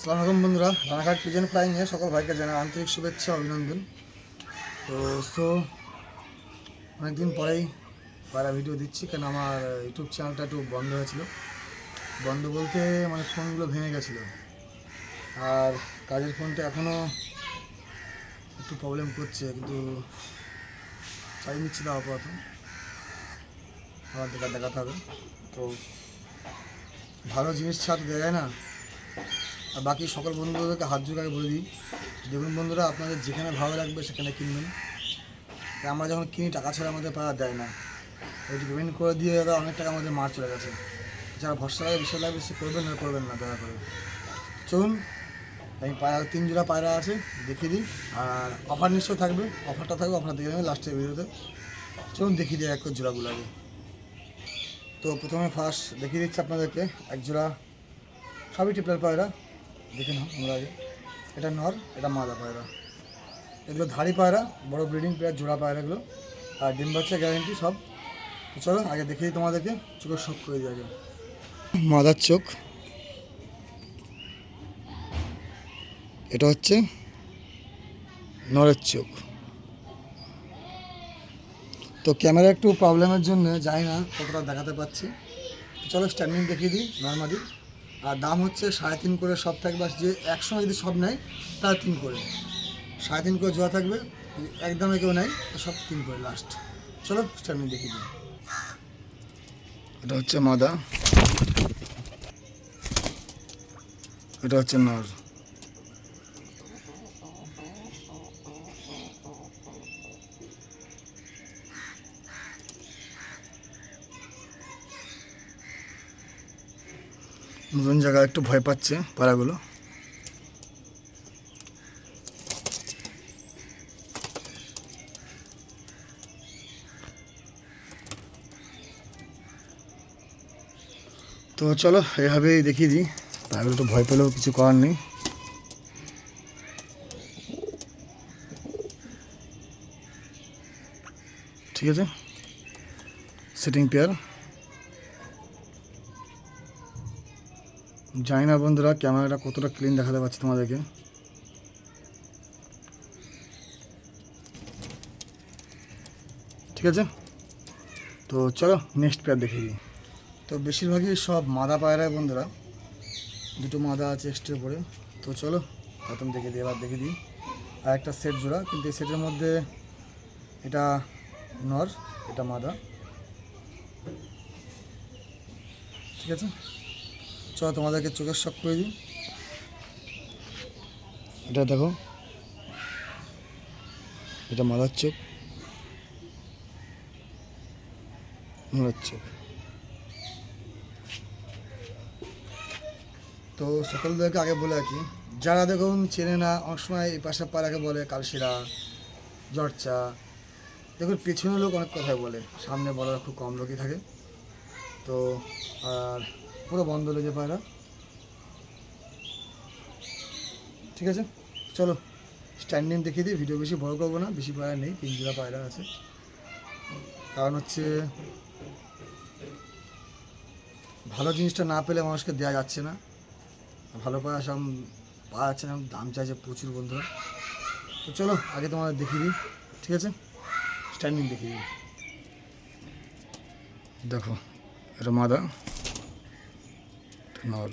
আসসালামু আলাইকুম বন্ধুরা, রানাঘাট পিজন ফ্লাইংয়ে সকল ভাইকে জানাই আন্তরিক শুভেচ্ছা অভিনন্দন। তো অনেকদিন পরেই পায়রা ভিডিও দিচ্ছি, কেন আমার ইউটিউব চ্যানেলটা একটু বন্ধ হয়েছিল। বন্ধ বলতে মানে ফোনগুলো ভেঙে গেছিলো, আর কাজের ফোনটা এখনও একটু প্রবলেম করছে, কিন্তু চালিয়ে নিচ্ছি না আপাতত। আমার দেখাতে হবে। তো ভালো জিনিস ছাড় দেওয়া যায় না। আর বাকি সকল বন্ধুদেরকে হাত জোড় বলে দিই, দেখুন বন্ধুরা, আপনাদের যেখানে ভালো লাগবে সেখানে কিনবেন। আমরা যখন কিনি টাকা ছাড়া আমাদের পায়রা দেয় না, ওই পেমেন্ট করে দিয়ে দাদা অনেক টাকা আমাদের মার চলে গেছে। যারা ভরসা লাগে বিষয় লাগবে সে করবেন না দয়া করে। চলুন, আমি পায়রা 3 জোড়া পায়রা আছে দেখিয়ে দিই, আর অফার নিশ্চয় থাকবে। অফারটা থাকবে, আপনারা দেখে নেবেন লাস্টের ভিডিওতে। চলুন দেখিয়ে দিই এক করে জোড়াগুলো আগে। তো প্রথমে ফার্স্ট দেখিয়ে দিচ্ছি আপনাদেরকে এক জোড়া, সবই টিপলার পায়রা। দেখে নাও আমরা আগে। এটা নর, এটা মাদা পায়রা। এগুলো ধাড়ি পায়রা, বড় ব্রিডিং পেয়ার জোড়া পায়রা এগুলো, আর ডিম বাচ্চা গ্যারেন্টি সব। তো চলো আগে দেখিয়ে দিই তোমাদেরকে, চোখের শখ করে দিই আগে। মাদার চোখ, এটা হচ্ছে নরের চোখ। তো ক্যামেরা একটু প্রবলেমের জন্য জানি না কতটা দেখাতে পাচ্ছি। তো চলো স্ট্যান্ডিং দেখিয়ে দিই নর্মালি। আর দাম হচ্ছে 3.5 করে সব থাকবে, আর যে একসঙ্গে যদি সব নেয় তাহলে 3 করে, 3.5 করে জোড়া থাকবে। যদি একদমে কেউ নেয় তো সব 3 করে লাস্ট। চলো স্ট্যান্ডিং দেখিয়ে দিই। এটা হচ্ছে মাদা, এটা হচ্ছে নর। নতুন জায়গায় একটু ভয় পাচ্ছে পায়রাগুলো। তো চলো এইভাবেই দেখিয়ে দিই। পায়রাগুলো একটু ভয় পেলেও কিছু করার নেই। ঠিক আছে, সিটিং পেয়ার। জানি না বন্ধুরা ক্যামেরাটা কতটা ক্লিন দেখাতে পাচ্ছি তোমাদেরকে। ঠিক আছে, তো চলো নেক্সট পেয়ার দেখিয়ে দিই। তো বেশিরভাগই সব মাদা পায়রায় বন্ধুরা, দুটো মাদা আছে এক্সট্রা করে। তো চলো প্রথম দেখে দিই, এবার দেখে দিই। আর একটা সেট জোড়া, কিন্তু এই সেটের মধ্যে এটা নর, এটা মাদা। ঠিক আছে, চলো তোমাদেরকে চোখের শখ করে দিই। এটা দেখো, এটা মাদার চোখ, নরের চোখ। তো সকলদেরকে আগে বলে রাখি, যারা দেখুন চেনে না, অনেক সময় এই পাশের পাড়াকে বলে কালশিরা, জর্চা। দেখুন পেছনে লোক অনেক কথাই বলে, সামনে বলার খুব কম লোকই থাকে। তো আর পুরো বন্ধ লেগে পায়রা। ঠিক আছে, চলো স্ট্যান্ডিং দেখিয়ে দিই। ভিডিও বেশি বড় করবো না, বেশি পায়রা নেই, 3 জোড়া পায়রা আছে। কারণ হচ্ছে ভালো জিনিসটা না পেলে মানুষকে দেওয়া যাচ্ছে না। ভালো পায়রা সব পাওয়া যাচ্ছে না, দাম চাইছে প্রচুর বন্ধুরা। তো চলো আগে তোমাদের দেখিয়ে দিই। ঠিক আছে, স্ট্যান্ডিং দেখিয়ে দিই। দেখো, এটা মাদা, নর।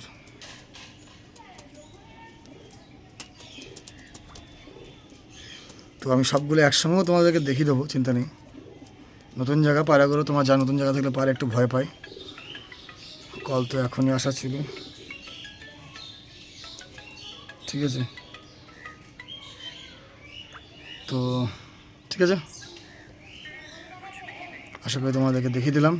তো আমি সবগুলো একসঙ্গেও তোমাদেরকে দেখিয়ে দেবো, চিন্তা নেই। নতুন জায়গা পায়রাগুলো তোমার যা নতুন জায়গা থাকলে পায়রা একটু ভয় পায়। কল তো এখনই আসা ছিল। ঠিক আছে, তো ঠিক আছে, আশা করি তোমাদেরকে দেখিয়ে দিলাম।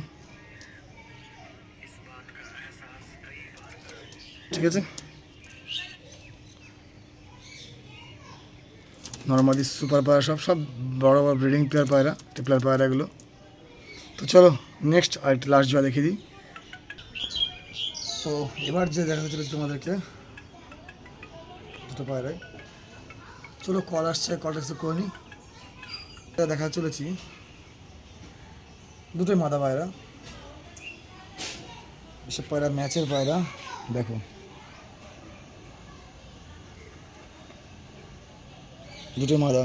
ঠিক আছে, নর্মালি সুপার পায়রা সব সব বড় বড় ব্রিডিং পেয়ার পায়রা, টিপলার পায়রা এগুলো। তো চলো নেক্সট আর একটা লাস্ট জোড়া দেখিয়ে দিই। তো এবার যে দেখাতে চলেছে তোমাদেরকে দুটো পায়রায়। চলো কল আসছে, কলটা একটু করে নিই। দেখা চলেছি দুটোই মাদা পায়রা, এসব পায়রা ম্যাচের পায়রা। দেখো দুটো মাদা।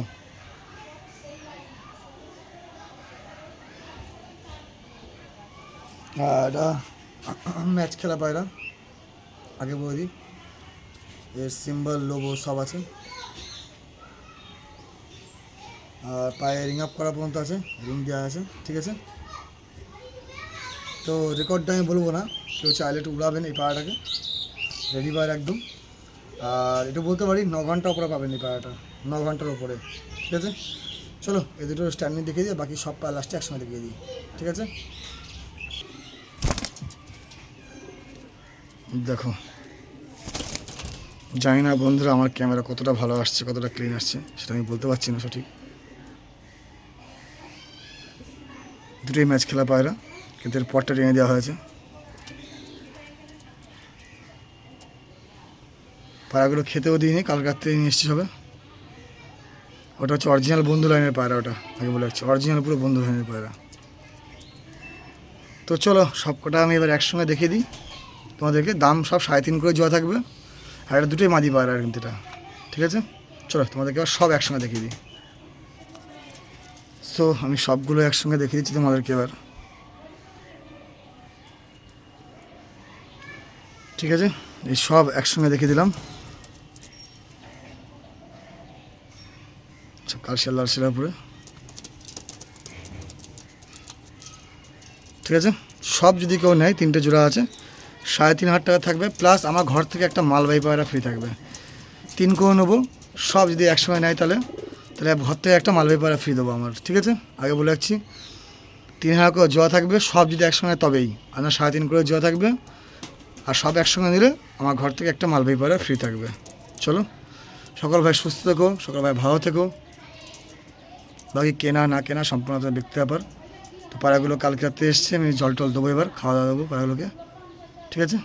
আর এটা ম্যাচ খেলা পায়রা, আগে বলে দিই এর সিম্বল লোগো সব আছে। আর পায়ে রিং আপ করা পর্যন্ত আছে, রিং দেওয়া আছে, ঠিক আছে। তো রেকর্ডটা আমি বলবো না, কেউ চাইলে একটু উড়াবেন এই পায়রাটাকে, রেডি পায়রা একদম। আর এটা বলতে পারি 9 ঘন্টা উপরে পাবেন এই পায়রাটা, 9 ঘন্টার উপরে, ঠিক আছে। চলো এই দুটো স্ট্যান্ডিং দেখিয়ে দিয়ে বাকি সব পায়রা লাস্টে একসঙ্গে দেখিয়ে দিই, ঠিক আছে। দেখো, জানি না বন্ধুরা আমার ক্যামেরা কতটা ভালো আসছে, কতটা ক্লিন আসছে সেটা আমি বলতে পারছি না সঠিক। দুটোই ম্যাচ খেলা পায়রা, কিন্তু এর পরটা টেনে দেওয়া হয়েছে। পায়রাগুলো খেতেও দিইনি, কাল রাত্রে নিয়ে এসছি হবে। ওটা হচ্ছে অরিজিনাল বন্ধু লাইনের পায়রা, ওটা আগে বলে রাখছি, অরিজিনাল পুরো বন্ধু লাইনের পায়রা। তো চলো সব কটা আমি এবার একসঙ্গে দেখিয়ে দিই তোমাদেরকে। দাম সব 3.5 করে জোড়া থাকবে, আর এটা দুটোই মাদি পায়রা কিন্তু এটা, ঠিক আছে। চলো তোমাদেরকে এবার সব একসঙ্গে দেখিয়ে দিই। সো আমি সবগুলো একসঙ্গে দেখিয়ে দিচ্ছি তোমাদেরকে এবার, ঠিক আছে। এই সব একসঙ্গে দেখিয়ে দিলাম। সব কালশিয়াল লাল শিলাপুরে, ঠিক আছে। সব যদি কেউ নেয়, 3টে জোড়া আছে, 3.5 টাকা থাকবে, প্লাস আমার ঘর থেকে একটা মালবাহী পায়রা ফ্রি থাকবে। 3 করে নেবো, সব যদি একসঙ্গে নেয় তাহলে ঘর থেকে একটা মালবাহী পায়রা ফ্রি দেবো আমার, ঠিক আছে। আগে বলে রাখছি 3,000 করে জোড়া থাকবে, সব যদি একসঙ্গে তবেই, আর 3.5 করে জোড়া থাকবে, আর সব একসঙ্গে নিলে আমার ঘর থেকে একটা মালবাহী পায়রা ফ্রি থাকবে। চলো, সকল ভাই সুস্থ থেকো, সকল ভাই ভালো থেকো। বাকি কেনা না কেনা সম্পূর্ণ ব্যক্তি ব্যাপার। তো পায়রাগুলো কালকে রাত্রে এসছে, আমি জল টল দেবো, এবার খাওয়া দাওয়া দেবো পায়রাগুলোকে, ঠিক আছে।